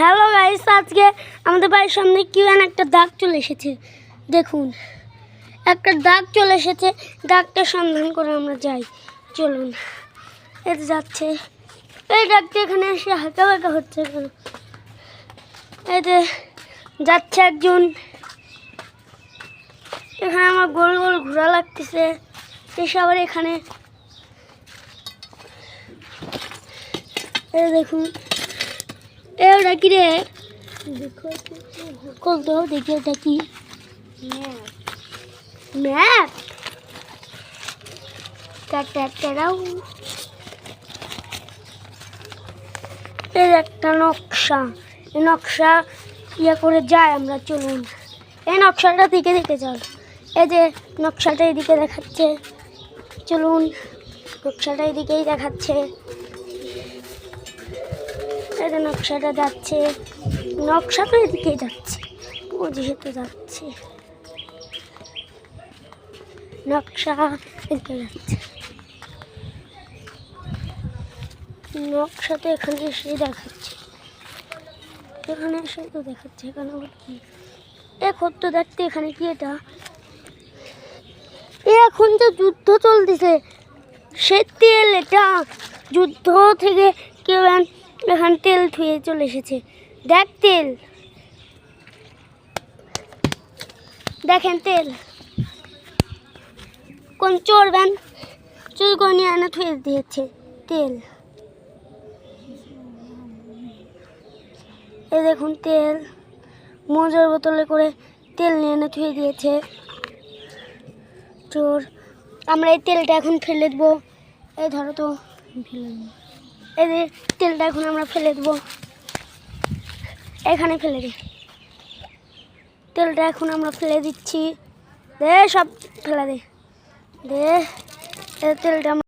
Hello guys, আজকে আমাদের বাড়ির সামনে কি একটা দাগ চলে এসেছে। দেখুন, একটা দাগ চলে এসেছে। দাগটা সন্ধান করে আমরা যাই, চলুন। এতে যাচ্ছে, এই দাগটা এখানে এসে হাঁকা বাঁকা হচ্ছে কেন? এতে যাচ্ছে একজন, এখানে আমার গোল গোল ঘোরা লাগতেছে। এসে আবার এখানে দেখুন, এটা কি রে? কত দেখি, এটা কি ম্যাপ? এর একটা নকশা, এই নকশা ইয়ে করে যায় আমরা, চলুন। এই নকশাটা দিকে দিকে চল, এই যে নকশাটা এদিকে দেখাচ্ছে, চলুন। নকশাটা এদিকেই দেখাচ্ছে, এই যে নকশাটা যাচ্ছে, নকশাটা এদিকেই যাচ্ছে, ও যেহেতু যাচ্ছে নকশা এদিকে যাচ্ছে। নকশাতে এখানে এসে দেখাচ্ছে, এখানে এসে তো দেখাচ্ছে। এখানে আবার কি এখন তো দেখতে, এখানে কি এটা? এখন তো যুদ্ধ চলতেছে, সে তেল, এটা যুদ্ধ থেকে কেউ এখানে তেল ধুয়ে চলে এসেছে। দেখ তেল, দেখেন তেল। কোন চোর ব্যান চুরি করে নিয়ে এনে ধুয়ে দিয়েছে তেল। এই দেখুন তেল, মোজার বোতলে করে তেল নিয়ে এনে ধুয়ে দিয়েছে চোর। আমরা এই তেলটা এখন ফেলে দেবো। এই ধরো তো, এই যে তেলটা এখন আমরা ফেলে দেবো, এখানে ফেলে দে। তেলটা এখন আমরা ফেলে দিচ্ছি, দে সব ফেলে দে, দে তেলটা।